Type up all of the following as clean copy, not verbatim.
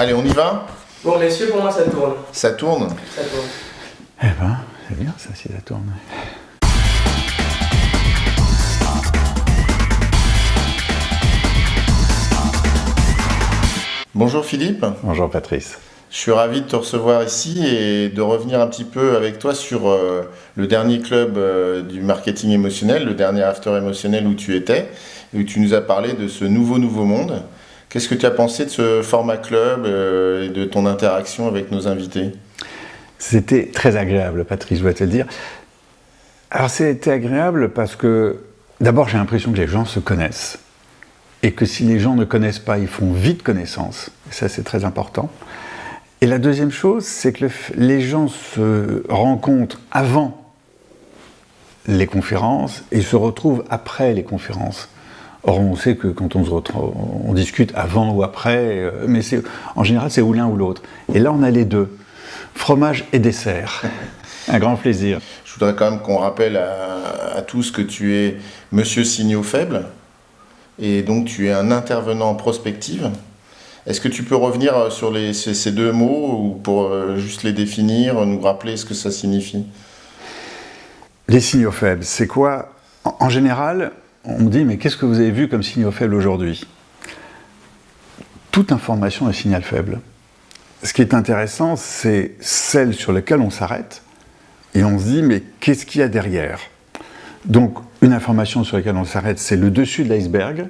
Allez, on y va? Bon, messieurs, pour moi, ça tourne. Ça tourne? Ça tourne. Eh ben, c'est bien ça, si ça tourne. Bonjour Philippe. Bonjour Patrice. Je suis ravi de te recevoir ici et de revenir un petit peu avec toi sur le dernier club du marketing émotionnel, le dernier After émotionnel où tu étais, et où tu nous as parlé de ce nouveau monde. Qu'est-ce que tu as pensé de ce format club et de ton interaction avec nos invités? C'était très agréable, Patrice, je dois te le dire. Alors c'était agréable parce que, d'abord j'ai l'impression que les gens se connaissent. Et que si les gens ne connaissent pas, ils font vite connaissance. Et ça c'est très important. Et la deuxième chose, c'est que les gens se rencontrent avant les conférences et se retrouvent après les conférences. Or, on sait que quand on se retrouve, on discute avant ou après, mais en général, c'est ou l'un ou l'autre. Et là, on a les deux, fromage et dessert. Un grand plaisir. Je voudrais quand même qu'on rappelle à tous que tu es Monsieur Signaux Faibles, et donc tu es un intervenant en prospective. Est-ce que tu peux revenir sur ces deux mots, ou pour juste les définir, nous rappeler ce que ça signifie? Les signaux faibles, c'est quoi? En général, on me dit, mais qu'est-ce que vous avez vu comme signaux faibles aujourd'hui? Toute information est signal faible. Ce qui est intéressant, c'est celle sur laquelle on s'arrête et on se dit, mais qu'est-ce qu'il y a derrière? Donc, une information sur laquelle on s'arrête, c'est le dessus de l'iceberg,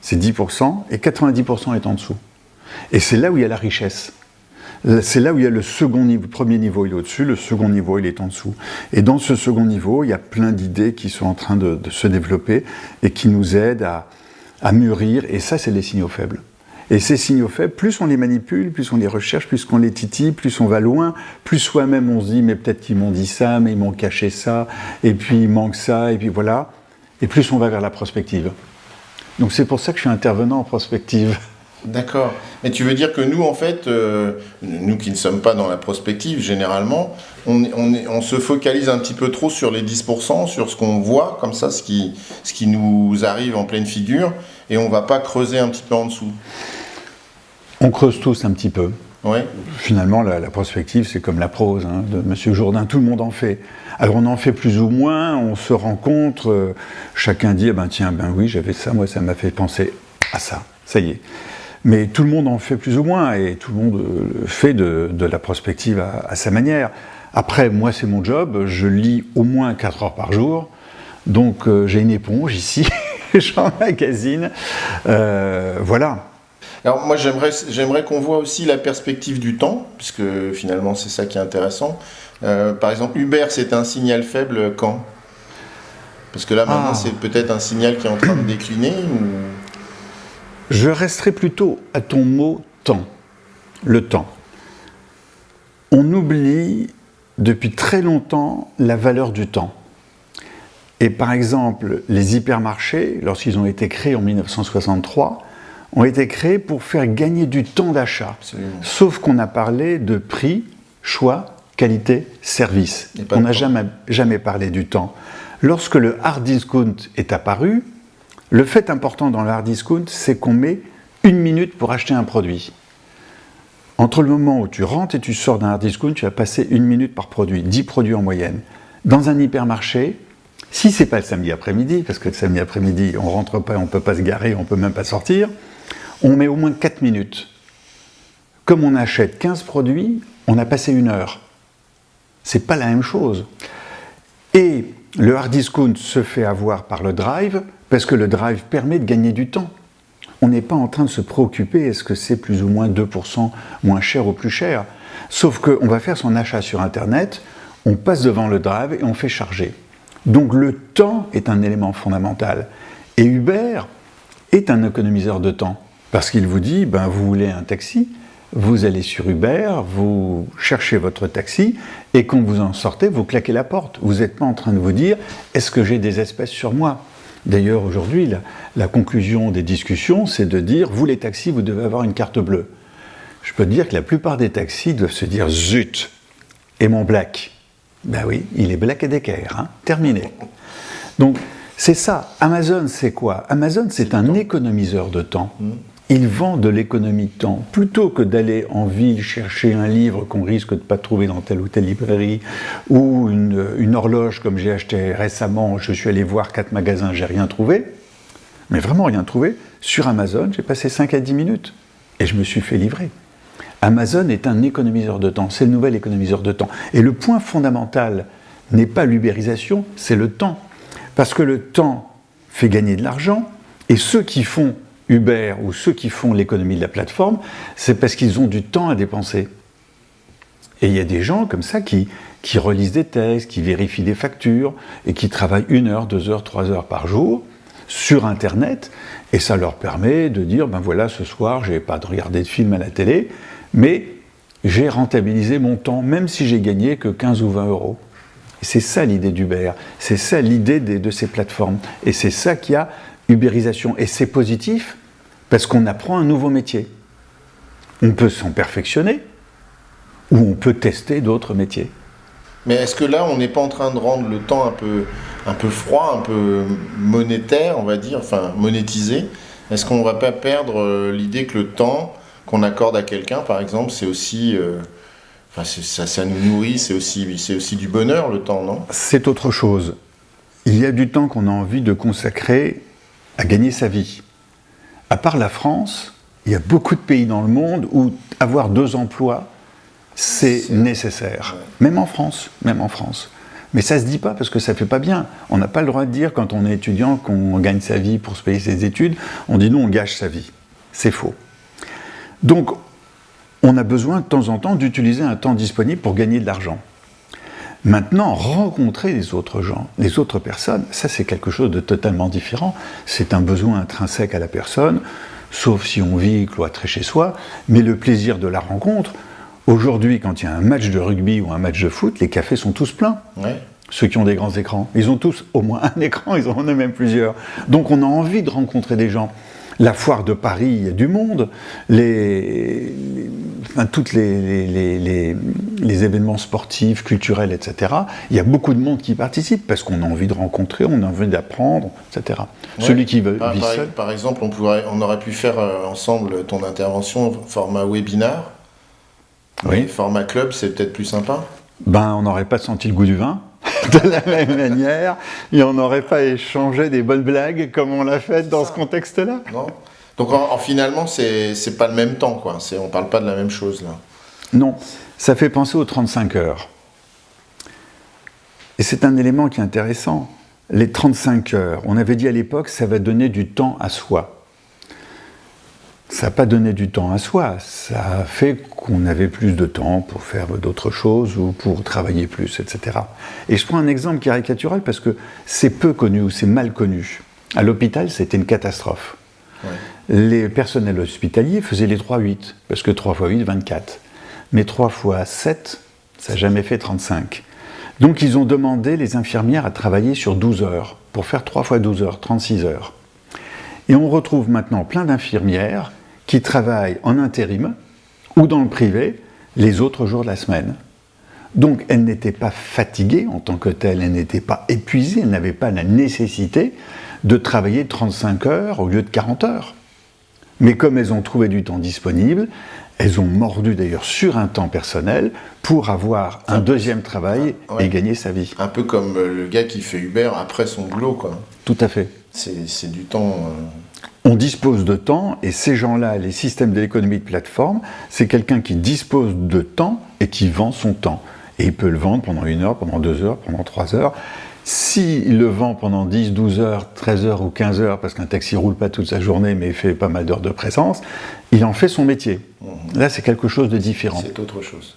c'est 10%, et 90% est en dessous. Et c'est là où il y a la richesse. C'est là où il y a le second niveau, le premier niveau il est au-dessus, le second niveau il est en dessous. Et dans ce second niveau, il y a plein d'idées qui sont en train de se développer et qui nous aident à mûrir, et ça c'est les signaux faibles. Et ces signaux faibles, plus on les manipule, plus on les recherche, plus on les titille, plus on va loin, plus soi-même on se dit mais peut-être qu'ils m'ont dit ça, mais ils m'ont caché ça, et puis il manque ça, et puis voilà. Et plus on va vers la prospective. Donc c'est pour ça que je suis intervenant en prospective. D'accord. Mais tu veux dire que nous, en fait, nous qui ne sommes pas dans la prospective, généralement, on se focalise un petit peu trop sur les 10%, sur ce qu'on voit, comme ça, ce qui nous arrive en pleine figure, et on ne va pas creuser un petit peu en dessous. On creuse tous un petit peu. Ouais. Finalement, la prospective, c'est comme la prose de Monsieur Jourdain, tout le monde en fait. Alors on en fait plus ou moins, on se rencontre, chacun dit, oui, j'avais ça, moi ça m'a fait penser à ça y est. Mais tout le monde en fait plus ou moins, et tout le monde fait de la prospective à sa manière. Après, moi c'est mon job, je lis au moins 4 heures par jour, donc j'ai une éponge ici, j'emmagasine, voilà. Alors moi j'aimerais qu'on voit aussi la perspective du temps, puisque finalement c'est ça qui est intéressant. Par exemple, Uber, c'est un signal faible quand? Parce que là maintenant c'est peut-être un signal qui est en train de décliner ou... Je resterai plutôt à ton mot « temps », le temps. On oublie depuis très longtemps la valeur du temps. Et par exemple, les hypermarchés, lorsqu'ils ont été créés en 1963, ont été créés pour faire gagner du temps d'achat. Sauf qu'on a parlé de prix, choix, qualité, service. On n'a jamais parlé du temps. Lorsque le hard discount est apparu, le fait important dans le hard discount, c'est qu'on met 1 minute pour acheter un produit. Entre le moment où tu rentres et tu sors d'un hard discount, tu vas passer 1 minute par produit, 10 produits en moyenne. Dans un hypermarché, si ce n'est pas le samedi après-midi, parce que le samedi après-midi, on ne rentre pas, on ne peut pas se garer, on ne peut même pas sortir, on met au moins 4 minutes. Comme on achète 15 produits, on a passé 1 heure. Ce n'est pas la même chose. Et le hard discount se fait avoir par le drive, parce que le drive permet de gagner du temps. On n'est pas en train de se préoccuper, est-ce que c'est plus ou moins 2% moins cher ou plus cher? Sauf qu'on va faire son achat sur Internet, on passe devant le drive et on fait charger. Donc le temps est un élément fondamental. Et Uber est un économiseur de temps, parce qu'il vous dit, vous voulez un taxi, vous allez sur Uber, vous cherchez votre taxi, et quand vous en sortez, vous claquez la porte. Vous n'êtes pas en train de vous dire, est-ce que j'ai des espèces sur moi? D'ailleurs, aujourd'hui, la conclusion des discussions, c'est de dire, vous les taxis, vous devez avoir une carte bleue. Je peux te dire que la plupart des taxis doivent se dire, zut, et mon black? Oui, il est Black & Decker, terminé. Donc, c'est ça. Amazon, c'est quoi? Amazon, c'est un économiseur de temps. ils vendent de l'économie de temps. Plutôt que d'aller en ville chercher un livre qu'on risque de ne pas trouver dans telle ou telle librairie, ou une horloge comme j'ai acheté récemment, je suis allé voir 4 magasins, j'ai rien trouvé, mais vraiment rien trouvé, sur Amazon, j'ai passé 5 à 10 minutes et je me suis fait livrer. Amazon est un économiseur de temps, c'est le nouvel économiseur de temps. Et le point fondamental n'est pas l'ubérisation, c'est le temps. Parce que le temps fait gagner de l'argent, et ceux qui font Uber ou ceux qui font l'économie de la plateforme, c'est parce qu'ils ont du temps à dépenser. Et il y a des gens comme ça qui relisent des textes, qui vérifient des factures, et qui travaillent 1 heure, 2 heures, 3 heures par jour sur Internet, et ça leur permet de dire, ben voilà, ce soir, je n'ai pas de regarder de film à la télé, mais j'ai rentabilisé mon temps, même si j'ai gagné que 15 ou 20 euros. Et c'est ça l'idée d'Uber, c'est ça l'idée de ces plateformes, et c'est ça qu'il y a ubérisation. Et c'est positif, parce qu'on apprend un nouveau métier. On peut s'en perfectionner, ou on peut tester d'autres métiers. Mais est-ce que là, on n'est pas en train de rendre le temps un peu froid, un peu monétaire, on va dire, enfin monétisé? Est-ce qu'on ne va pas perdre l'idée que le temps qu'on accorde à quelqu'un, par exemple, c'est aussi... ça nous nourrit, c'est aussi du bonheur, le temps, non? C'est autre chose. Il y a du temps qu'on a envie de consacrer à gagner sa vie. À part la France, il y a beaucoup de pays dans le monde où avoir 2 emplois, c'est nécessaire. Ouais. Même en France. Mais ça ne se dit pas parce que ça ne fait pas bien. On n'a pas le droit de dire quand on est étudiant qu'on gagne sa vie pour se payer ses études. On dit non, on gâche sa vie. C'est faux. Donc, on a besoin de temps en temps d'utiliser un temps disponible pour gagner de l'argent. Maintenant, rencontrer les autres gens, les autres personnes, ça c'est quelque chose de totalement différent. C'est un besoin intrinsèque à la personne, sauf si on vit cloîtré chez soi, mais le plaisir de la rencontre, aujourd'hui quand il y a un match de rugby ou un match de foot, les cafés sont tous pleins. Ouais. Ceux qui ont des grands écrans, ils ont tous au moins un écran, ils en ont même plusieurs. Donc on a envie de rencontrer des gens. La foire de Paris, il y a du monde, tous les événements sportifs, culturels, etc. Il y a beaucoup de monde qui participe parce qu'on a envie de rencontrer, on a envie d'apprendre, etc. Ouais. Celui qui vit seul... Par exemple, on aurait pu faire ensemble ton intervention format webinar. Oui. Format club, c'est peut-être plus sympa. On n'aurait pas senti le goût du vin. De la même manière, et on n'aurait pas échangé des bonnes blagues comme on l'a fait dans ce contexte-là. Non. Donc finalement, c'est pas le même temps, quoi. On parle pas de la même chose, là. Non, ça fait penser aux 35 heures. Et c'est un élément qui est intéressant. Les 35 heures, on avait dit à l'époque, ça va donner du temps à soi. Ça n'a pas donné du temps à soi, ça a fait qu'on avait plus de temps pour faire d'autres choses ou pour travailler plus, etc. Et je prends un exemple caricatural parce que c'est peu connu ou c'est mal connu. À l'hôpital, c'était une catastrophe. Ouais. Les personnels hospitaliers faisaient les 3-8, parce que 3 x 8, 24. Mais 3 x 7, ça n'a jamais fait 35. Donc ils ont demandé les infirmières à travailler sur 12 heures, pour faire 3 x 12 heures, 36 heures. Et on retrouve maintenant plein d'infirmières qui travaillent en intérim ou dans le privé les autres jours de la semaine. Donc elles n'étaient pas fatiguées en tant que telles, elles n'étaient pas épuisées, elles n'avaient pas la nécessité de travailler 35 heures au lieu de 40 heures. Mais comme elles ont trouvé du temps disponible, elles ont mordu d'ailleurs sur un temps personnel pour avoir un deuxième travail et gagner sa vie. Un peu comme le gars qui fait Uber après son boulot, quoi. Tout à fait. C'est du temps... On dispose de temps, et ces gens-là, les systèmes de l'économie de plateforme, c'est quelqu'un qui dispose de temps et qui vend son temps. Et il peut le vendre pendant 1 heure, pendant 2 heures, pendant 3 heures. S'il le vend pendant 10, 12 heures, 13 heures ou 15 heures, parce qu'un taxi ne roule pas toute sa journée, mais il fait pas mal d'heures de présence, il en fait son métier. Là, c'est quelque chose de différent. C'est autre chose.